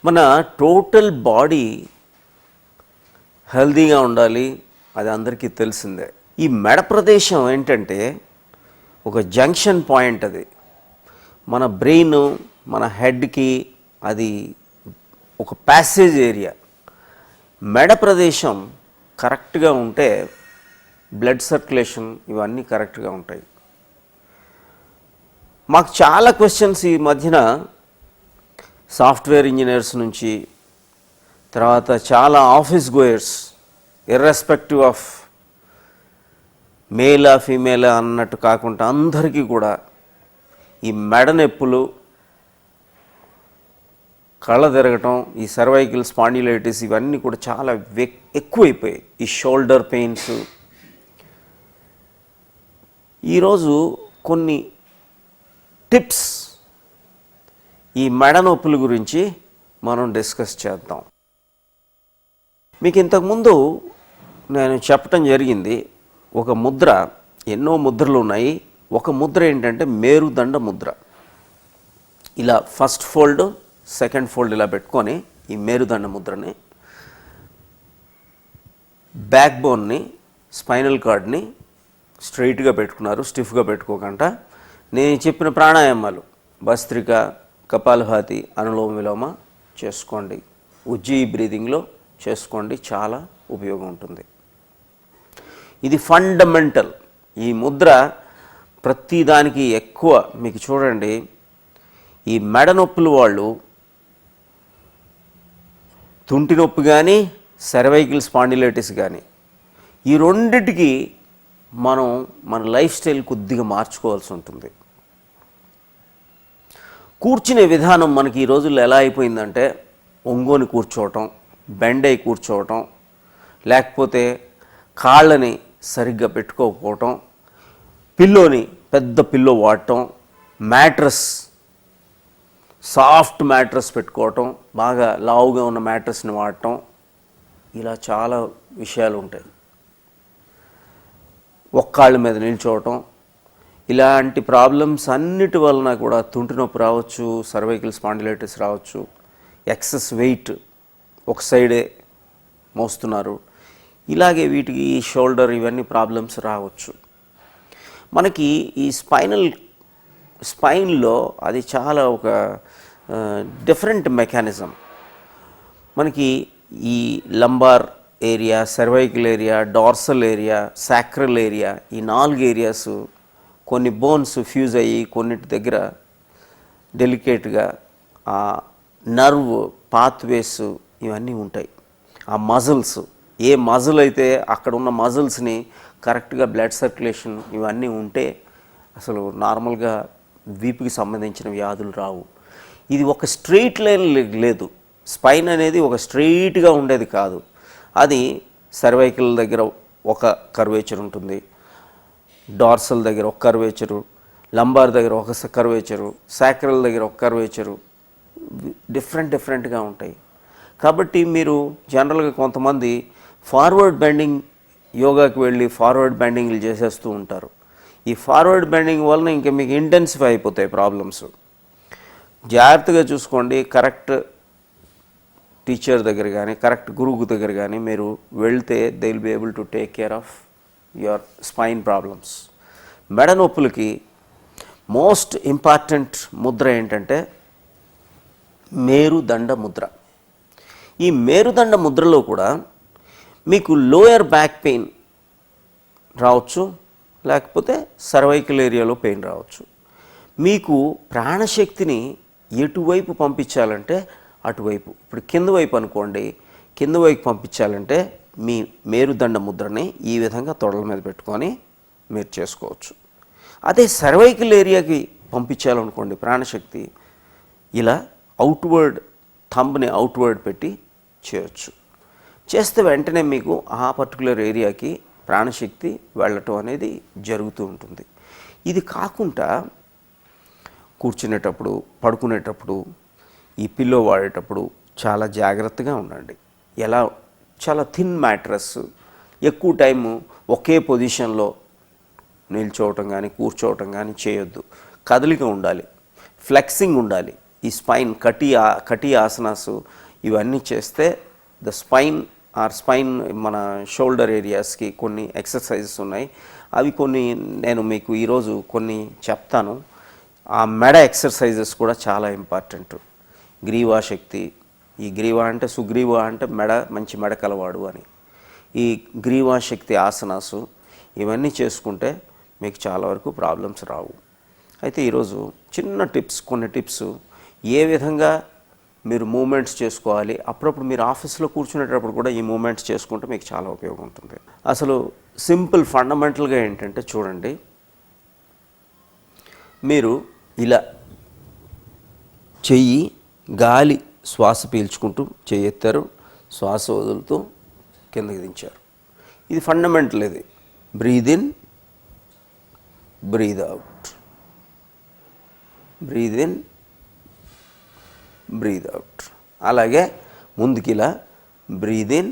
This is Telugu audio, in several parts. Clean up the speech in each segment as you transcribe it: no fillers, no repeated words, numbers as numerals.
మన టోటల్ బాడీ హెల్దీగా ఉండాలి, అది అందరికీ తెలిసిందే. ఈ మెడ ప్రదేశం ఏంటంటే ఒక జంక్షన్ పాయింట్. అది మన బ్రెయిన్ మన హెడ్కి అది ఒక ప్యాసేజ్ ఏరియా. మెడ ప్రదేశం కరెక్ట్గా ఉంటే బ్లడ్ సర్క్యులేషన్ ఇవన్నీ కరెక్ట్గా ఉంటాయి. మాకు చాలా క్వశ్చన్స్ ఈ మధ్యన సాఫ్ట్వేర్ ఇంజనీర్స్ నుంచి, తర్వాత చాలా ఆఫీస్ గోయర్స్, ఇర్రెస్పెక్టివ్ ఆఫ్ మేలా ఫీమేలా అన్నట్టు కాకుండా అందరికీ కూడా ఈ మెడ నొప్పులు, కళ్ళ తిరగటం, ఈ సర్వైకల్ స్పాండిలైటిస్ ఇవన్నీ కూడా చాలా ఎక్కువైపోయాయి. ఈ షోల్డర్ పెయిన్స్. ఈరోజు కొన్ని టిప్స్ ఈ మెడ నొప్పుల గురించి మనం డిస్కస్ చేద్దాం. మీకు ఇంతకుముందు నేను చెప్పటం జరిగింది, ఒక ముద్ర, ఎన్నో ముద్రలు ఉన్నాయి. ఒక ముద్ర ఏంటంటే మేరుదండ ముద్ర. ఇలా ఫస్ట్ ఫోల్డ్, సెకండ్ ఫోల్డ్ ఇలా పెట్టుకొని ఈ మేరుదండ ముద్రని బ్యాక్ బోన్ని, స్పైనల్ కార్డ్ని స్ట్రైట్గా పెట్టుకున్నారు, స్టిఫ్గా పెట్టుకోకుండా. నేను చెప్పిన ప్రాణాయామాలు భస్త్రిక, కపాలభాతి, అనులోమ విలోమ చేసుకోండి. ఉజ్జయి బ్రీదింగ్లో చేసుకోండి, చాలా ఉపయోగం ఉంటుంది. ఇది ఫండమెంటల్. ఈ ముద్ర ప్రతిదానికి ఎక్కువ. మీకు చూడండి, ఈ మెడ నొప్పులు వాళ్ళు తుంటి నొప్పి కానీ, సర్వైకల్ స్పాండిలైటిస్ కానీ, ఈ రెండిటికి మనం మన లైఫ్ స్టైల్ కొద్దిగా మార్చుకోవాల్సి ఉంటుంది. కూర్చునే విధానం మనకి ఈ రోజుల్లో ఎలా అయిపోయిందంటే, ఒంగోని కూర్చోవటం, బెండ్ అయి కూర్చోవటం, లేకపోతే కాళ్ళని సరిగ్గా పెట్టుకోకపోవటం, పిల్లోని పెద్ద పిల్లో వాడటం, మ్యాట్రస్ సాఫ్ట్ మ్యాట్రస్ పెట్టుకోవటం, బాగా లావుగా ఉన్న మ్యాట్రస్ని వాడటం, ఇలా చాలా విషయాలు ఉంటాయి. ఒక్కాళ్ళ మీద నిల్చోవటం, ఇలాంటి ప్రాబ్లమ్స్ అన్నిటి వలన కూడా తుంటి నొప్పి రావచ్చు, సర్వైకల్ స్పాండిలైటిస్ రావచ్చు. ఎక్సెస్ వెయిట్ ఒక సైడే మోస్తున్నారు, ఇలాగే వీటికి ఈ షోల్డర్ ఇవన్నీ ప్రాబ్లమ్స్ రావచ్చు. మనకి ఈ స్పైన్లో అది చాలా ఒక డిఫరెంట్ మెకానిజం. మనకి ఈ lumbar area, cervical area, dorsal area, sacral area, ఈ 4 ఏరియాస్ కొన్ని బోన్స్ ఫ్యూజ్ అయ్యి కొన్నిటి దగ్గర డెలికేట్గా ఆ నర్వ్ పాత్వేస్ ఇవన్నీ ఉంటాయి. ఆ మజిల్స్, ఏ మజిల్ అయితే అక్కడ ఉన్న మజిల్స్ని కరెక్ట్గా బ్లడ్ సర్క్యులేషన్ ఇవన్నీ ఉంటే అసలు నార్మల్గా వీపుకి సంబంధించిన వ్యాధులు రావు. ఇది ఒక స్ట్రెయిట్ లైన్ లేదు. స్పైన్ అనేది ఒక స్ట్రెయిట్గా ఉండేది కాదు. అది సర్వైకల్ దగ్గర ఒక కర్వేచర్ ఉంటుంది, డార్సల్ దగ్గర ఒక కర్వేచరు, లంబార్ దగ్గర ఒక కర్వేచరు, సాక్రల్ దగ్గర ఒక కర్వేచరు, డిఫరెంట్గా ఉంటాయి. కాబట్టి మీరు జనరల్గా కొంతమంది ఫార్వర్డ్ బెండింగ్ యోగాకి వెళ్ళి ఫార్వర్డ్ బెండింగ్లు చేసేస్తూ ఉంటారు. ఈ ఫార్వర్డ్ బెండింగ్ వలన ఇంకా మీకు ఇంటెన్సిఫై అయిపోతాయి ప్రాబ్లమ్స్. జాగ్రత్తగా చూసుకోండి. కరెక్ట్ టీచర్ దగ్గర కానీ, కరెక్ట్ గురువు దగ్గర కానీ మీరు వెళ్తే they will be able to take care of your spine problems. మెడ నొప్పులకి మోస్ట్ ఇంపార్టెంట్ ముద్ర ఏంటంటే మేరుదండ ముద్ర. ఈ మేరుదండ ముద్రలో కూడా మీకు లోయర్ బ్యాక్ పెయిన్ రావచ్చు, లేకపోతే సర్వైకల్ ఏరియాలో పెయిన్ రావచ్చు. మీకు ప్రాణశక్తిని ఎటువైపు పంపించాలంటే అటువైపు. ఇప్పుడు కింద వైపు అనుకోండి, కింద వైపు పంపించాలంటే మీ మేరుదండ ముద్రని ఈ విధంగా తొడల మీద పెట్టుకొని మీరు చేసుకోవచ్చు. అదే సర్వైకల్ ఏరియాకి పంపించాలనుకోండి ప్రాణశక్తి, ఇలా అవుట్వర్డ్ థంబ్ని అవుట్వర్డ్ పెట్టి చేయొచ్చు. చేస్తే వెంటనే మీకు ఆ పర్టికులర్ ఏరియాకి ప్రాణశక్తి వెళ్ళటం అనేది జరుగుతూ ఉంటుంది. ఇది కాకుండా కూర్చునేటప్పుడు, పడుకునేటప్పుడు, ఈ పిల్లో వాడేటప్పుడు చాలా జాగ్రత్తగా ఉండండి. ఎలా చాలా థిన్ మ్యాట్రస్, ఎక్కువ టైము ఒకే పొజిషన్లో నిల్చోవటం కానీ కూర్చోవటం కానీ చేయొద్దు. కదలిక ఉండాలి, ఫ్లెక్సింగ్ ఉండాలి. ఈ స్పైన్ కటి ఆసనాసు ఇవన్నీ చేస్తే ద స్పైన్ మన షోల్డర్ ఏరియాస్కి కొన్ని ఎక్సర్సైజెస్ ఉన్నాయి. అవి కొన్ని నేను మీకు ఈరోజు కొన్ని చెప్తాను. ఆ మెడ ఎక్సర్సైజెస్ కూడా చాలా ఇంపార్టెంట్. గ్రీవా శక్తి, ఈ గ్రీవా అంటే సుగ్రీవ అంటే మంచి మెడ కలవాడు అని. ఈ గ్రీవా శక్తి ఆసనాసు ఇవన్నీ చేసుకుంటే మీకు చాలా వరకు ప్రాబ్లమ్స్ రావు. అయితే ఈరోజు కొన్ని టిప్స్ ఏ విధంగా మీరు మూమెంట్స్ చేసుకోవాలి. అప్పుడప్పుడు మీరు ఆఫీస్లో కూర్చునేటప్పుడు కూడా ఈ మూమెంట్స్ చేసుకుంటే మీకు చాలా ఉపయోగం ఉంటుంది. అసలు సింపుల్ ఫండమెంటల్గా ఏంటంటే చూడండి, మీరు ఇలా చెయ్యి గాలి శ్వాస పీల్చుకుంటూ చెయ్యి ఎత్తారు, శ్వాస వదులుతూ కిందకి దించారు. ఇది ఫండమెంటల్. ఇది breathe in, breathe out, breathe in, breathe out. అలాగే ముందుకి ఇలా బ్రీద్ ఇన్,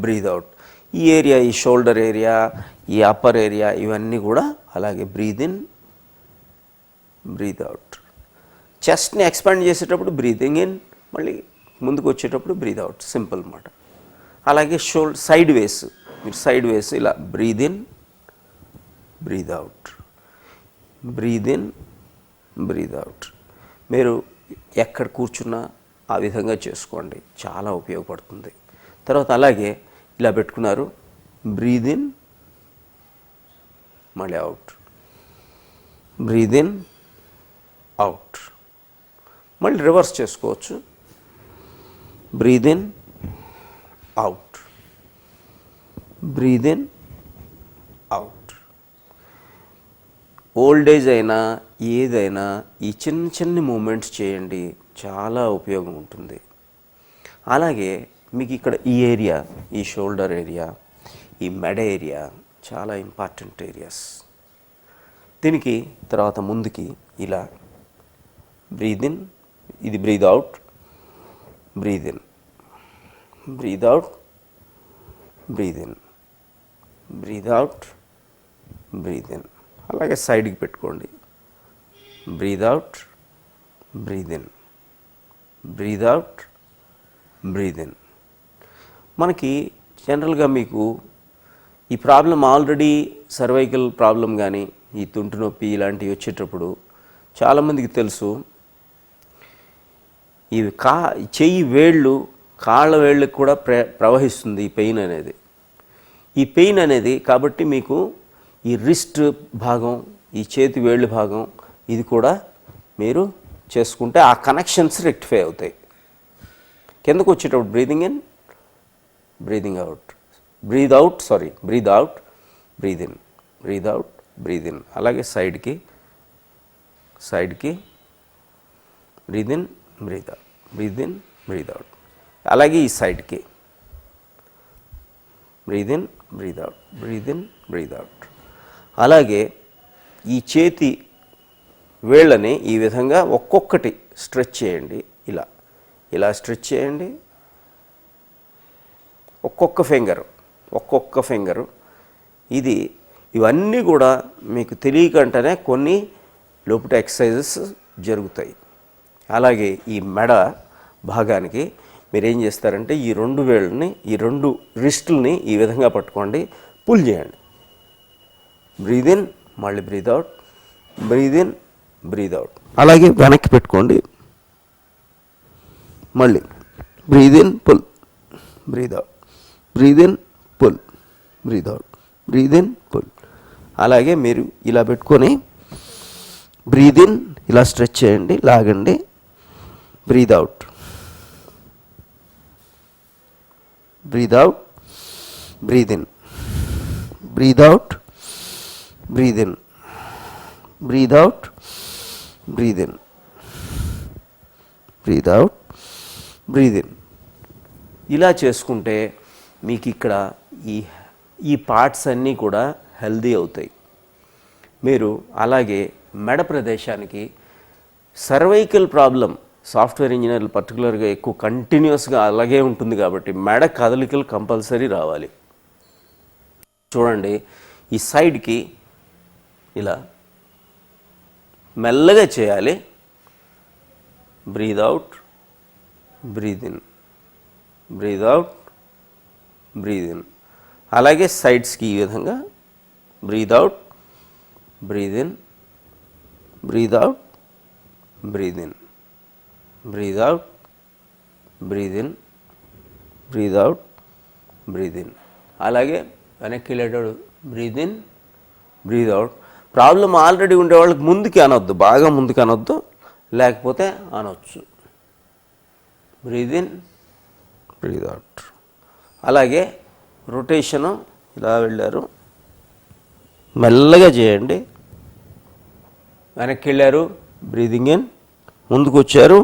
బ్రీద్ అవుట్. ఈ ఏరియా, ఈ షోల్డర్ ఏరియా, ఈ అప్పర్ ఏరియా ఇవన్నీ కూడా అలాగే బ్రీద్ ఇన్, బ్రీద్ అవుట్. చెస్ట్ని ఎక్స్పాండ్ చేసేటప్పుడు బ్రీతింగ్ ఇన్, మళ్ళీ ముందుకు వచ్చేటప్పుడు బ్రీద్ అవుట్. సింపుల్ అన్నమాట. అలాగే సైడ్ వేస్, మీరు సైడ్ వేస్ ఇలా breathe in, breathe out, breathe in, breathe out. మీరు ఎక్కడ కూర్చున్నా ఆ విధంగా చేసుకోండి, చాలా ఉపయోగపడుతుంది. తర్వాత అలాగే ఇలా పెట్టుకున్నారు, బ్రీద్ ఇన్, మళ్ళీ అవుట్, బ్రీద్ ఇన్, అవుట్. మళ్ళీ రివర్స్ చేసుకోవచ్చు, breathe in, out, breathe in, out. Old age అయినా ఏదైనా ఈ చిన్న మూమెంట్స్ చేయండి, చాలా ఉపయోగం ఉంటుంది. అలాగే మీకు ఇక్కడ ఈ ఏరియా, ఈ షోల్డర్ ఏరియా, ఈ మెడ ఏరియా చాలా ఇంపార్టెంట్ ఏరియాస్. దీనికి తర్వాత ముందుకి ఇలా బ్రీద్ ఇన్, ఇది breathe out, breathe in, breathe out, breathe in, breathe out, breathe in. అలాగే సైడ్కి పెట్టుకోండి, breathe out, breathe in, breathe out, breathe in. మనకి జనరల్గా మీకు ఈ ప్రాబ్లం ఆల్రెడీ సర్వైకల్ ప్రాబ్లం కానీ ఈ తుంటి నొప్పి ఇలాంటివి వచ్చేటప్పుడు చాలామందికి తెలుసు, ఇవి చెయ్యి వేళ్ళు, కాళ్ళ వేళ్ళకి కూడా ప్రవహిస్తుంది ఈ పెయిన్ అనేది. ఈ పెయిన్ అనేది కాబట్టి మీకు ఈ రిస్ట్ భాగం, ఈ చేతి వేళ్ళు భాగం ఇది కూడా మీరు చేసుకుంటే ఆ కనెక్షన్స్ రెక్టిఫై అవుతాయి. కిందకు వచ్చేటప్పుడు breathing in, breathing out, breathe out, breathe out, breathe in, breathe out, breathe in. అలాగే సైడ్కి breathe in, breathe out, breathe in, breathe out. అలాగే ఈ సైడ్కి breathe in, breathe out, breathe in, breathe out. అలాగే ఈ చేతి వేళ్ళని ఈ విధంగా ఒక్కొక్కటి స్ట్రెచ్ చేయండి. ఇలా స్ట్రెచ్ చేయండి, ఒక్కొక్క ఫింగరు. ఇవన్నీ కూడా మీకు తెలియకంటేనే కొన్ని లోపల ఎక్సర్సైజెస్ జరుగుతాయి. అలాగే ఈ మెడ భాగానికి మీరు ఏం చేస్తారంటే ఈ రెండు వేళ్ళని, ఈ రెండు రిస్టుల్ని ఈ విధంగా పట్టుకోండి, పుల్ చేయండి. బ్రీద్ ఇన్, మళ్ళీ breathe out, breathe in, breathe out. అలాగే వెనక్కి పెట్టుకోండి, మళ్ళీ breathe in, pull, breathe out, breathe in, pull, breathe out, breathe in, pull. అలాగే మీరు ఇలా పెట్టుకొని బ్రీద్ ఇన్ ఇలా స్ట్రెచ్ చేయండి, లాగండి, breathe out, breathe out, breathe in, breathe out, breathe in, breathe out, breathe in, breathe out, breathe in. ఇలా చేసుకుంటే మీకు ఇక్కడ ఈ పార్ట్స్ అన్నీ కూడా హెల్దీ అవుతాయి. మీరు అలాగే మెడ ప్రదేశానికి సర్వైకల్ ప్రాబ్లం సాఫ్ట్వేర్ ఇంజనీర్లు పర్టికులర్గా ఎక్కువ కంటిన్యూస్గా అలాగే ఉంటుంది కాబట్టి మెడ కదలికలు కంపల్సరీ రావాలి. చూడండి, ఈ సైడ్కి ఇలా మెల్లగా చేయాలి, breathe out, breathe in, breathe out, breathe in. అలాగే సైడ్స్కి ఈ విధంగా breathe out, breathe in, breathe out, breathe in, breathe out, breathe in, breathe out, breathe in. అలాగే వెనక్కి వెళ్ళేటప్పుడు breathe in, breathe out. Problem already ఉండేవాళ్ళకి ముందుకి అనొద్దు, బాగా ముందుకు అనొద్దు, లేకపోతే అనొచ్చు. Breathe in, breathe out. అలాగే రొటేషను ఇలా వెళ్ళారు, మెల్లగా చేయండి. వెనక్కి వెళ్ళారు, బ్రీదింగ్ ఇన్, ముందుకు వచ్చారు,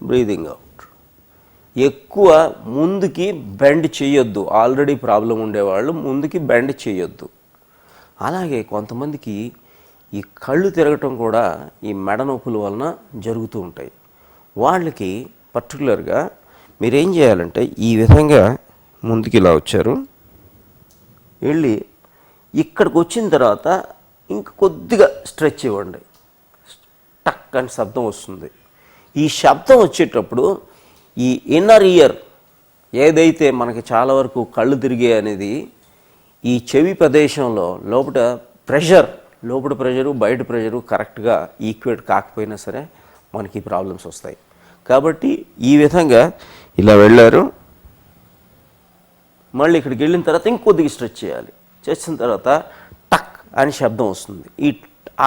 బ్రీదింగ్ అవుట్. ఎక్కువ ముందుకి బెండ్ చేయొద్దు. ఆల్రెడీ ప్రాబ్లం ఉండేవాళ్ళు ముందుకి బెండ్ చేయొద్దు. అలాగే కొంతమందికి ఈ కళ్ళు తిరగటం కూడా ఈ మెడ నొప్పుల వలన జరుగుతూ ఉంటాయి. వాళ్ళకి పర్టికులర్గా మీరేం చేయాలంటే ఈ విధంగా ముందుకి ఇలా వచ్చారు, వెళ్ళి ఇక్కడికి వచ్చిన తర్వాత ఇంక కొద్దిగా స్ట్రెచ్ ఇవ్వండి. టక్ అని శబ్దం వస్తుంది. ఈ శబ్దం వచ్చేటప్పుడు ఈ ఇన్నర్ ఇయర్ ఏదైతే మనకి చాలా వరకు కళ్ళు తిరిగే అనేది ఈ చెవి ప్రదేశంలో లోపల ప్రెషరు బయట ప్రెషరు కరెక్ట్గా ఈక్వేట్ కాకపోయినా సరే మనకి ప్రాబ్లమ్స్ వస్తాయి. కాబట్టి ఈ విధంగా ఇలా వెళ్ళారు, మళ్ళీ ఇక్కడికి వెళ్ళిన తర్వాత ఇంకొద్దిగా స్ట్రెచ్ చేయాలి. చేసిన తర్వాత టక్ అని శబ్దం వస్తుంది.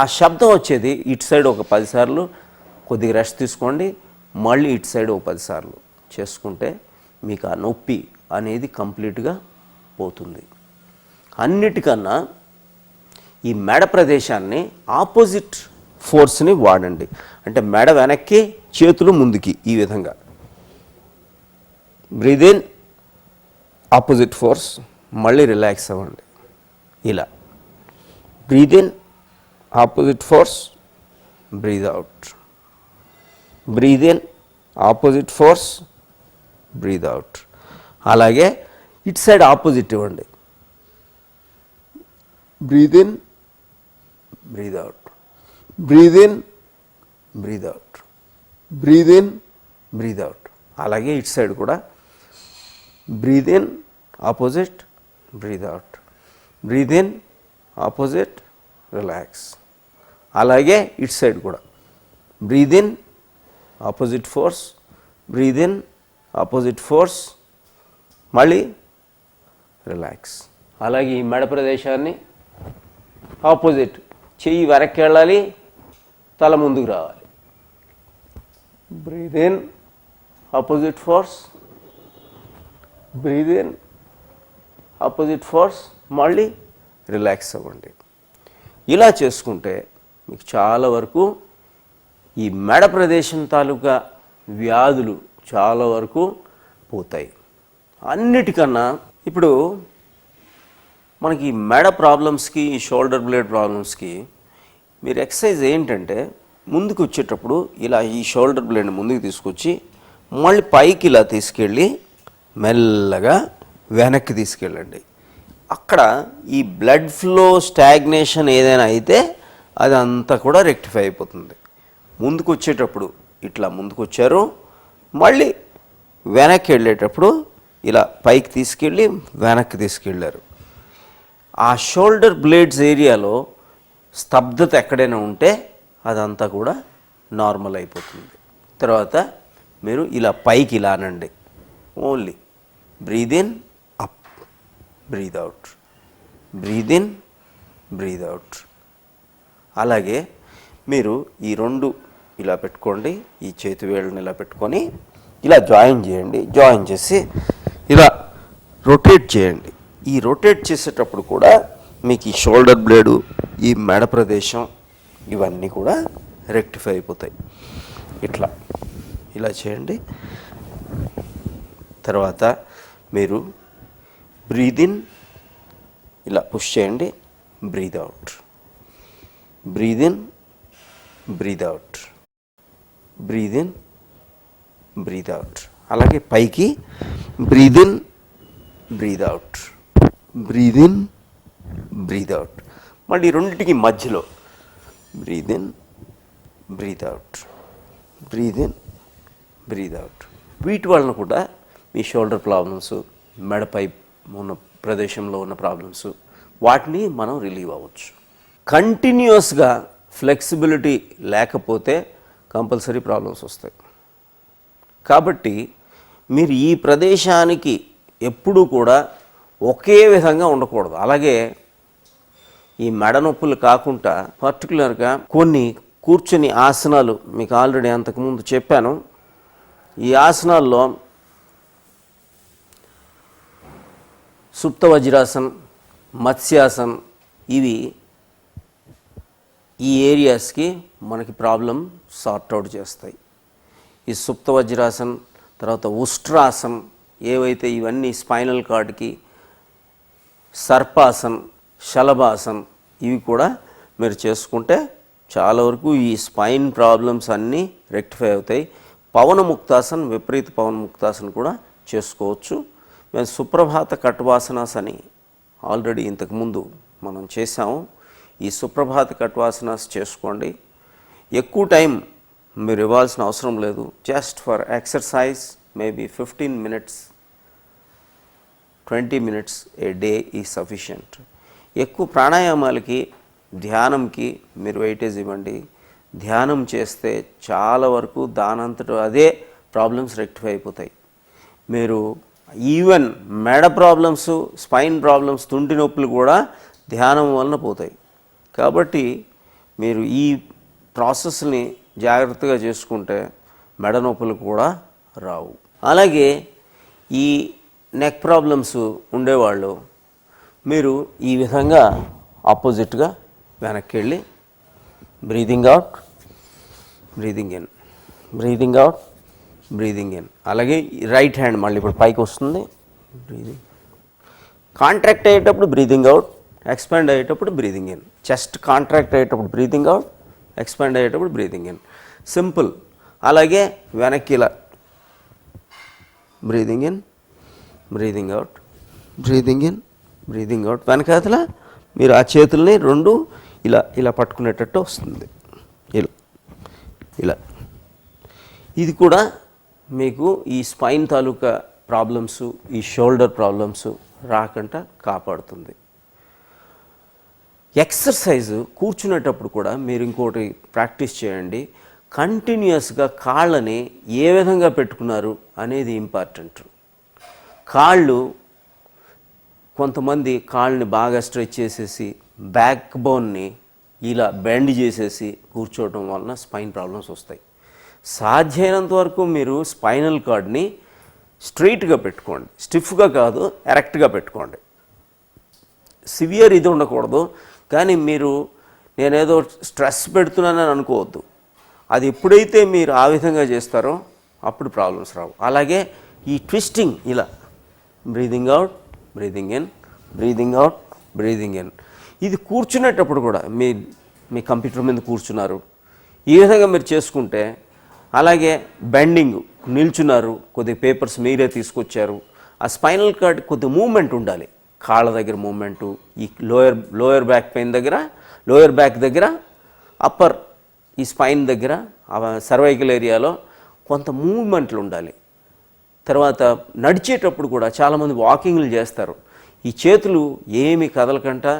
ఆ శబ్దం వచ్చేది ఇటు సైడ్ ఒక 10 సార్లు కొద్దిగా రెస్ట్ తీసుకోండి, మళ్ళీ ఇటు సైడ్ ఒక 10 సార్లు చేసుకుంటే మీకు ఆ నొప్పి అనేది కంప్లీట్గా పోతుంది. అన్నిటికన్నా ఈ మెడ ప్రదేశాన్ని ఆపోజిట్ ఫోర్స్ని వాడండి. అంటే మెడ వెనక్కి, చేతులు ముందుకి, ఈ విధంగా బ్రీద్ ఇన్, ఆపోజిట్ ఫోర్స్, మళ్ళీ రిలాక్స్ అవ్వండి. ఇలా breathe in, opposite force, breathe out, breathe in, opposite force, breathe out. అలాగే ఇట్ సైడ్ ఆపోజిట్ ఇవ్వండి. Breathe in, breathe out, breathe in, breathe out, breathe in, breathe out. అలాగే ఇట్ సైడ్ కూడా breathe in, opposite, breathe out, breathe in, opposite, relax. అలాగే ఇట్ సైడ్ కూడా breathe in, opposite force, breathe in, opposite force, మళ్ళీ రిలాక్స్. అలాగే ఈ మెడ ప్రదేశాన్ని ఆపోజిట్, చెయ్యి వెనక్కి వెళ్ళాలి, తల ముందుకు రావాలి. Breathe in, opposite force, breathe in, opposite force, మళ్ళీ రిలాక్స్ అవ్వండి. ఇలా చేసుకుంటే మీకు చాలా వరకు ఈ మెడ ప్రదేశం తాలూకా వ్యాధులు చాలా వరకు పోతాయి. అన్నిటికన్నా ఇప్పుడు మనకి మెడ ప్రాబ్లమ్స్కి, షోల్డర్ బ్లేడ్ ప్రాబ్లమ్స్కి మీరు ఎక్సర్సైజ్ ఏంటంటే ముందుకు వచ్చేటప్పుడు ఇలా ఈ షోల్డర్ బ్లేడ్ని ముందుకు తీసుకొచ్చి మళ్ళీ పైకి ఇలా తీసుకెళ్ళి మెల్లగా వెనక్కి తీసుకెళ్ళండి. అక్కడ ఈ బ్లడ్ ఫ్లో స్టాగ్నేషన్ ఏదైనా అయితే అదంతా కూడా రెక్టిఫై అయిపోతుంది. ముందుకు వచ్చేటప్పుడు ఇట్లా ముందుకు వచ్చారు, మళ్ళీ వెనక్కి వెళ్ళేటప్పుడు ఇలా పైకి తీసుకెళ్ళి వెనక్కి తీసుకెళ్ళారు. ఆ షోల్డర్ బ్లేడ్స్ ఏరియాలో స్తబ్దత ఎక్కడైనా ఉంటే అదంతా కూడా నార్మల్ అయిపోతుంది. తర్వాత మీరు ఇలా పైకి ఇలా అనండి. Only breathe in, up, breathe out, breathe in, breathe out. అలాగే మీరు ఈ రెండు ఇలా పెట్టుకోండి, ఈ చేతి వేళ్ళని ఇలా పెట్టుకొని ఇలా జాయిన్ చేయండి. జాయిన్ చేసి ఇలా రొటేట్ చేయండి. ఈ రొటేట్ చేసేటప్పుడు కూడా మీకు ఈ షోల్డర్ బ్లేడు, ఈ మెడ ప్రదేశం ఇవన్నీ కూడా రెక్టిఫై అయిపోతాయి. ఇట్లా ఇలా చేయండి. తర్వాత మీరు బ్రీద్ ఇన్ ఇలా పుష్ చేయండి, breathe out, breathe in, breathe out, breathe in, breathe out. అలాగే పైకి breathe in, breathe out, breathe in, breathe out. మళ్ళీ రెండింటికి మధ్యలో breathe in, breathe out, breathe in, breathe out. వీటి వలన కూడా మీ షోల్డర్ ప్రాబ్లమ్స్, మెడపై ఉన్న ప్రదేశంలో ఉన్న ప్రాబ్లమ్స్, వాటిని మనం రిలీవ్ అవ్వచ్చు. కంటిన్యూస్గా ఫ్లెక్సిబిలిటీ లేకపోతే కంపల్సరీ ప్రాబ్లమ్స్ వస్తాయి. కాబట్టి మీరు ఈ ప్రదేశానికి ఎప్పుడూ కూడా ఒకే విధంగా ఉండకూడదు. అలాగే ఈ మెడ నొప్పులు కాకుండా పర్టికులర్గా కొన్ని కూర్చుని ఆసనాలు మీకు ఆల్రెడీ అంతకుముందు చెప్పాను. ఈ ఆసనాల్లో సుప్త వజ్రాసన్, మత్స్యాసన్, ఇవి ఈ ఏరియాస్కి మనకి ప్రాబ్లం సార్ట్అవుట్ చేస్తాయి. ఈ సుప్త వజ్రాసన్, తర్వాత ఉష్ట్రాసన్, ఏవైతే ఇవన్నీ స్పైనల్ కార్డ్కి, సర్పాసన్, శలభాసన్, ఇవి కూడా మీరు చేసుకుంటే చాలా వరకు ఈ స్పైన్ ప్రాబ్లమ్స్ అన్నీ రెక్టిఫై అవుతాయి. పవనముక్తాసన్, విపరీత పవనముక్తాసన్ కూడా చేసుకోవచ్చు. మేము సుప్రభాత కట్వాసనాస్ అని ఆల్రెడీ ఇంతకుముందు మనం చేసాము. ఈ సుప్రభాత కట్వాసనాస్ చేసుకోండి. ఎక్కువ టైం మీరు ఇవ్వాల్సిన అవసరం లేదు. Just for exercise maybe 15 minutes, 20 minutes A day ఈ సఫిషియంట్. ఎక్కువ ప్రాణాయామాలకి, ధ్యానంకి మీరు వెయిటేజ్ ఇవ్వండి. ధ్యానం చేస్తే చాలా వరకు దానంతట అదే ప్రాబ్లమ్స్ రెక్టిఫై అయిపోతాయి. మీరు ఈవెన్ మెడ ప్రాబ్లమ్స్, స్పైన్ ప్రాబ్లమ్స్, తుంటి నొప్పులు కూడా ధ్యానం వలన పోతాయి. కాబట్టి మీరు ఈ ప్రాసెస్ని జాగ్రత్తగా చేసుకుంటే మెడ నొప్పులు కూడా రావు. అలాగే ఈ నెక్ ప్రాబ్లమ్స్ ఉండేవాళ్ళు మీరు ఈ విధంగా ఆపోజిట్గా వెనక్కి వెళ్ళి breathing out, breathing in, breathing out, breathing in. అలాగే రైట్ హ్యాండ్ మళ్ళీ ఇప్పుడు పైకి వస్తుంది. బ్రీదింగ్ కాంట్రాక్ట్ అయ్యేటప్పుడు బ్రీదింగ్ అవుట్, ఎక్స్పాండ్ అయ్యేటప్పుడు బ్రీదింగ్ ఇన్. చెస్ట్ కాంట్రాక్ట్ అయ్యేటప్పుడు బ్రీదింగ్ అవుట్, ఎక్స్పాండ్ అయ్యేటప్పుడు బ్రీదింగ్ ఇన్. సింపుల్. అలాగే వెనక్కి ఇలా breathing in, breathing out, breathing in, breathing out. వెనకాతల మీరు ఆ చేతుల్ని రెండు ఇలా ఇలా పట్టుకునేటట్టు వస్తుంది. ఇలా ఇలా. ఇది కూడా మీకు ఈ స్పైన్ తాలూకా ప్రాబ్లమ్స్, ఈ షోల్డర్ ప్రాబ్లమ్స్ రాకుండా కాపాడుతుంది. ఎక్సర్సైజ్ కూర్చునేటప్పుడు కూడా మీరు ఇంకోటి ప్రాక్టీస్ చేయండి. కంటిన్యూస్గా కాళ్ళని ఏ విధంగా పెట్టుకున్నారు అనేది ఇంపార్టెంట్. కాళ్ళు కొంతమంది కాళ్ళని బాగా స్ట్రెచ్ చేసేసి బ్యాక్ బోన్ని ఇలా బెండ్ చేసేసి కూర్చోవడం వలన స్పైన్ ప్రాబ్లమ్స్ వస్తాయి. సాధ్యమైనంత వరకు మీరు స్పైనల్ కార్డ్ని స్ట్రైట్గా పెట్టుకోండి, స్టిఫ్గా కాదు, ఎరెక్ట్గా పెట్టుకోండి. సివియర్ ఇది ఉండకూడదు. కానీ మీరు నేనేదో స్ట్రెస్ పెడుతున్నానని అనుకోవద్దు. అది ఎప్పుడైతే మీరు ఆ విధంగా చేస్తారో అప్పుడు ప్రాబ్లమ్స్ రావు. అలాగే ఈ ట్విస్టింగ్ ఇలా breathing out, breathing in, breathing out, breathing in. ఇది కూర్చునేటప్పుడు కూడా మీ కంప్యూటర్ మీద కూర్చున్నారు, ఈ విధంగా మీరు చేసుకుంటే, అలాగే బెండింగ్ నిల్చున్నారు, కొద్దిగా పేపర్స్ మీరే తీసుకొచ్చారు, ఆ స్పైనల్ కార్డ్ కొద్ది మూమెంట్ ఉండాలి. కాళ్ళ దగ్గర మూమెంటు, ఈ లోయర్ బ్యాక్ పెయిన్ దగ్గర, లోయర్ బ్యాక్ దగ్గర, అప్పర్ ఈ స్పైన్ దగ్గర, సర్వైకల్ ఏరియాలో కొంత మూమెంట్లు ఉండాలి. తర్వాత నడిచేటప్పుడు కూడా చాలామంది వాకింగ్లు చేస్తారు, ఈ చేతులు ఏమి కదలకుండా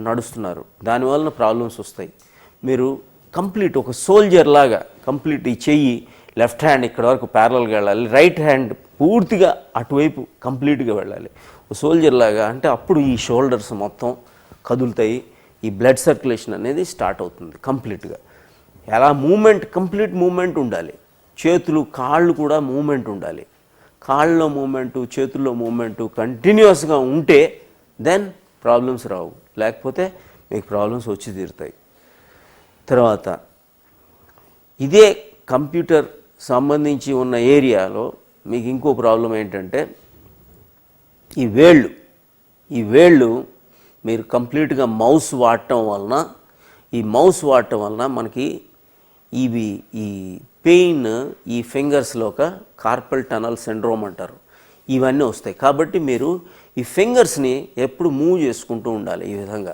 నడుస్తున్నారు, దానివల్ల ప్రాబ్లమ్స్ వస్తాయి. మీరు కంప్లీట్ ఒక సోల్జర్ లాగా కంప్లీట్ ఈ చెయ్యి లెఫ్ట్ హ్యాండ్ ఇక్కడ వరకు ప్యారలల్గా వెళ్ళాలి, రైట్ హ్యాండ్ పూర్తిగా అటువైపు కంప్లీట్గా వెళ్ళాలి సోల్జర్ లాగా. అంటే అప్పుడు ఈ షోల్డర్స్ మొత్తం కదులుతాయి, ఈ బ్లడ్ సర్క్యులేషన్ అనేది స్టార్ట్ అవుతుంది కంప్లీట్గా. ఎలా మూమెంట్, కంప్లీట్ మూమెంట్ ఉండాలి. చేతులు కాళ్ళు కూడా మూమెంట్ ఉండాలి. కాళ్ళలో మూమెంటు, చేతుల్లో మూమెంటు కంటిన్యూస్గా ఉంటే దెన్ ప్రాబ్లమ్స్ రావు, లేకపోతే మీకు ప్రాబ్లమ్స్ వచ్చి తీరుతాయి. తర్వాత ఇదే కంప్యూటర్ సంబంధించి ఉన్న ఏరియాలో మీకు ఇంకో ప్రాబ్లం ఏంటంటే ఈ వేళ్ళు మీరు కంప్లీట్గా మౌస్ వాడటం వలన మనకి ఈ పెయిన్ ఈ ఫింగర్స్లో ఒక కార్పల్ టనల్ సిండ్రోమ్ అంటారు, ఇవన్నీ వస్తాయి. కాబట్టి మీరు ఈ ఫింగర్స్ని ఎప్పుడు మూవ్ చేసుకుంటూ ఉండాలి. ఈ విధంగా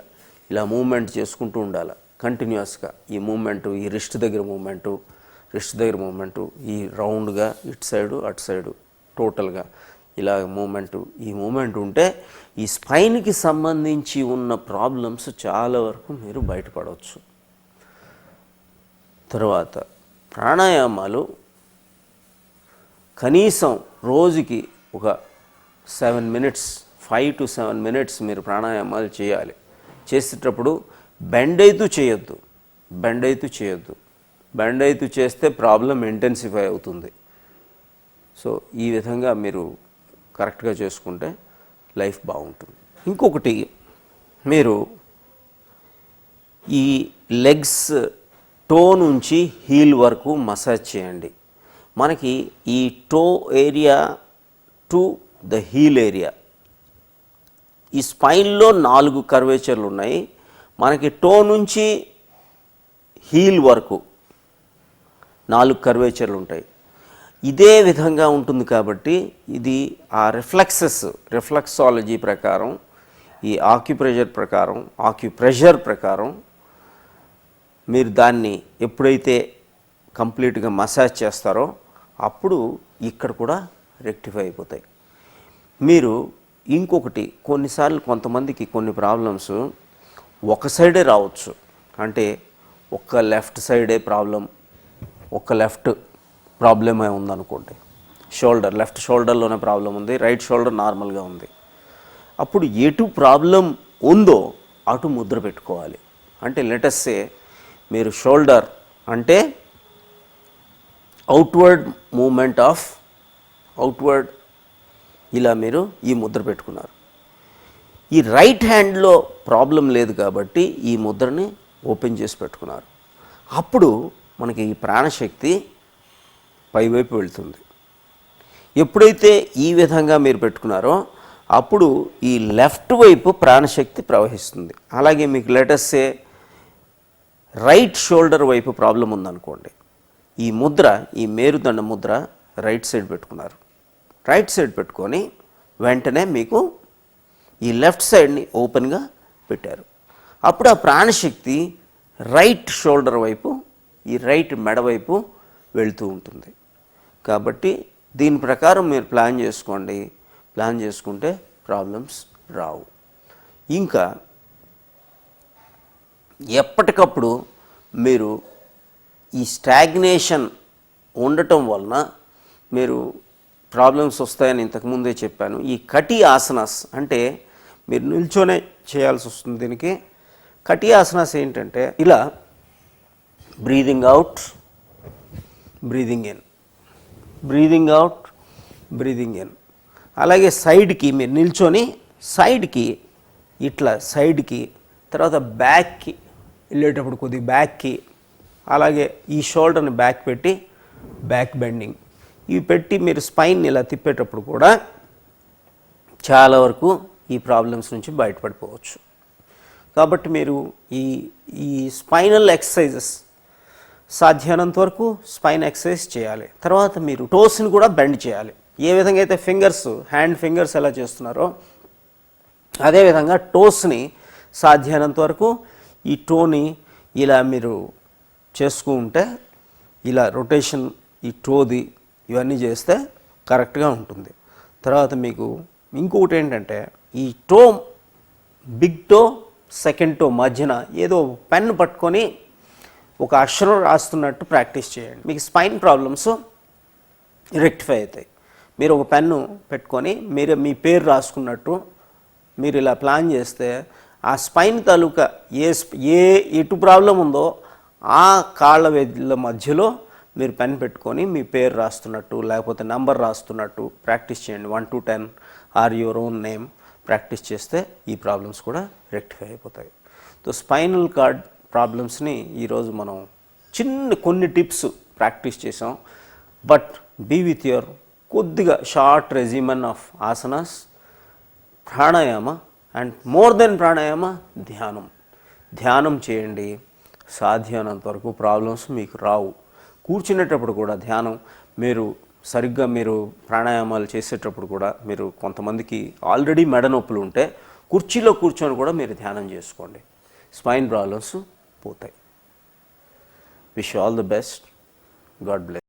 ఇలా మూమెంట్ చేసుకుంటూ ఉండాలి కంటిన్యూస్గా. ఈ మూమెంటు, ఈ రిస్ట్ దగ్గర మూమెంటు, రిస్ట్ దగ్గర మూమెంటు, ఈ రౌండ్గా ఇటు సైడు అటు సైడు టోటల్గా ఇలా మూమెంటు, ఈ మూమెంట్ ఉంటే ఈ స్పైన్కి సంబంధించి ఉన్న ప్రాబ్లమ్స్ చాలా వరకు మీరు బయటపడవచ్చు. తర్వాత ప్రాణాయామాలు కనీసం రోజుకి ఒక 7 minutes 5 to 7 minutes మీరు ప్రాణాయామాలు చేయాలి. చేసేటప్పుడు బెండ్ అవుతూ చేయొద్దు. బెండ్ అవుతూ చేస్తే ప్రాబ్లం ఇంటెన్సిఫై అవుతుంది. సో ఈ విధంగా మీరు కరెక్ట్గా చేసుకుంటే లైఫ్ బాగుంటుంది. ఇంకొకటి, మీరు ఈ లెగ్స్ టో నుంచి హీల్ వరకు మసాజ్ చేయండి. మనకి ఈ toe area to the heel area, ఈ స్పైన్లో 4 కర్వేచర్లు ఉన్నాయి. మనకి టో నుంచి హీల్ వరకు 4 కర్వేచర్లు ఉంటాయి. ఇదే విధంగా ఉంటుంది కాబట్టి ఇది ఆ రిఫ్లెక్సాలజీ ప్రకారం, ఈ ఆక్యుప్రెషర్ ప్రకారం మీరు దాన్ని ఎప్పుడైతే కంప్లీట్గా మసాజ్ చేస్తారో అప్పుడు ఇక్కడ కూడా రెక్టిఫై అయిపోతాయి. మీరు ఇంకొకటి, కొన్నిసార్లు కొంతమందికి కొన్ని ప్రాబ్లమ్స్ ఒక సైడే రావచ్చు. అంటే ఒక్క లెఫ్ట్ సైడే ప్రాబ్లం, ఒక లెఫ్ట్ ప్రాబ్లమే ఉందనుకోండి, లెఫ్ట్ షోల్డర్లోనే ప్రాబ్లం ఉంది, రైట్ షోల్డర్ నార్మల్గా ఉంది. అప్పుడు ఎటు ప్రాబ్లం ఉందో అటు ముద్ర పెట్టుకోవాలి. అంటే లెట్ us సే మీరు షోల్డర్ అంటే అవుట్వర్డ్ ఇలా మీరు ఈ ముద్ర పెట్టుకున్నారు. ఈ రైట్ హ్యాండ్లో ప్రాబ్లం లేదు కాబట్టి ఈ ముద్రని ఓపెన్ చేసి పెట్టుకున్నారు. అప్పుడు మనకి ఈ ప్రాణశక్తి పైవైపు వెళ్తుంది. ఎప్పుడైతే ఈ విధంగా మీరు పెట్టుకున్నారో అప్పుడు ఈ లెఫ్ట్ వైపు ప్రాణశక్తి ప్రవహిస్తుంది. అలాగే మీకు let us say right shoulder వైపు ప్రాబ్లం ఉందనుకోండి, ఈ ముద్ర, ఈ మేరుదండ ముద్ర రైట్ సైడ్ పెట్టుకున్నారు. రైట్ సైడ్ పెట్టుకొని వెంటనే మీకు ఈ లెఫ్ట్ సైడ్ని ఓపెన్గా పెట్టారు. అప్పుడు ఆ ప్రాణశక్తి రైట్ షోల్డర్ వైపు, ఈ రైట్ మెడ వైపు వెళ్తూ ఉంటుంది. కాబట్టి దీని ప్రకారం మీరు ప్లాన్ చేసుకోండి. ప్లాన్ చేసుకుంటే ప్రాబ్లమ్స్ రావు. ఇంకా ఎప్పటికప్పుడు మీరు ఈ స్టాగ్నేషన్ ఉండటం వలన మీరు ప్రాబ్లమ్స్ వస్తాయని ఇంతకుముందే చెప్పాను. ఈ కటి ఆసనాస్ అంటే మీరు నిల్చొనే చేయాల్సి వస్తుంది. దీనికి కటి ఆసనాస్ ఏంటంటే ఇలా breathing out, breathing in, breathing out, breathing in. అలాగే సైడ్కి మీరు నిల్చొని సైడ్కి ఇట్లా సైడ్కి, తర్వాత బ్యాక్కి వెళ్ళేటప్పుడు కొద్దిగా బ్యాక్కి, అలాగే ఈ షోల్డర్ని బ్యాక్ పెట్టి బ్యాక్ బెండింగ్, ఇవి పెట్టి మీరు స్పైన్ ఇలా తిప్పేటప్పుడు కూడా చాలా వరకు ఈ ప్రాబ్లమ్స్ నుంచి బయటపడిపోవచ్చు. కాబట్టి మీరు ఈ స్పైనల్ ఎక్సర్సైజెస్ సాధ్యమైనంత వరకు స్పైన్ ఎక్సర్సైజ్ చేయాలి. తర్వాత మీరు టోస్ని కూడా బెండ్ చేయాలి. ఏ విధంగా అయితే హ్యాండ్ ఫింగర్స్ ఎలా చేస్తున్నారో అదేవిధంగా టోస్ని సాధ్యమైనంత వరకు ఈ టోని ఇలా మీరు చేసుకుంటే, ఇలా రొటేషన్ ఈ టోది ఇవన్నీ చేస్తే కరెక్ట్గా ఉంటుంది. తర్వాత మీకు ఇంకొకటి ఏంటంటే, ఈ toe, big toe, second toe మధ్యన ఏదో పెన్ పట్టుకొని ఒక అక్షరం రాస్తున్నట్టు ప్రాక్టీస్ చేయండి. మీకు స్పైన్ ప్రాబ్లమ్స్ రెక్టిఫై అవుతాయి. మీరు ఒక పెన్ను పెట్టుకొని మీరు మీ పేరు రాసుకున్నట్టు మీరు ఇలా ప్లాన్ చేస్తే ఆ స్పైన్ తాలూకా ఎటు ప్రాబ్లం ఉందో ఆ కాళ్ళ వేళ్ళ మధ్యలో మీరు పెన్ పెట్టుకొని మీ పేరు రాస్తున్నట్టు లేకపోతే నంబర్ రాస్తున్నట్టు ప్రాక్టీస్ చేయండి. 1 to 10 or your own name practice చేస్తే ఈ ప్రాబ్లమ్స్ కూడా రెక్టిఫై అయిపోతాయి. సో స్పైనల్ కార్డ్ ప్రాబ్లమ్స్ని ఈరోజు మనం కొన్ని టిప్స్ ప్రాక్టీస్ చేసాం. బట్ బీ విత్ యువర్ కొద్దిగా short regimen of asanas, pranayama and more than pranayama ధ్యానం చేయండి. సాధ్యమైనంత వరకు ప్రాబ్లమ్స్ మీకు రావు. కూర్చునేటప్పుడు కూడా ధ్యానం, మీరు ప్రాణాయామాలు చేసేటప్పుడు కూడా మీరు కొంతమందికి ఆల్రెడీ మెడ నొప్పులు ఉంటే కుర్చీలో కూర్చొని కూడా మీరు ధ్యానం చేసుకోండి. స్పైన్ ప్రాబ్లమ్స్ పోతాయి. Wish all the best. God bless.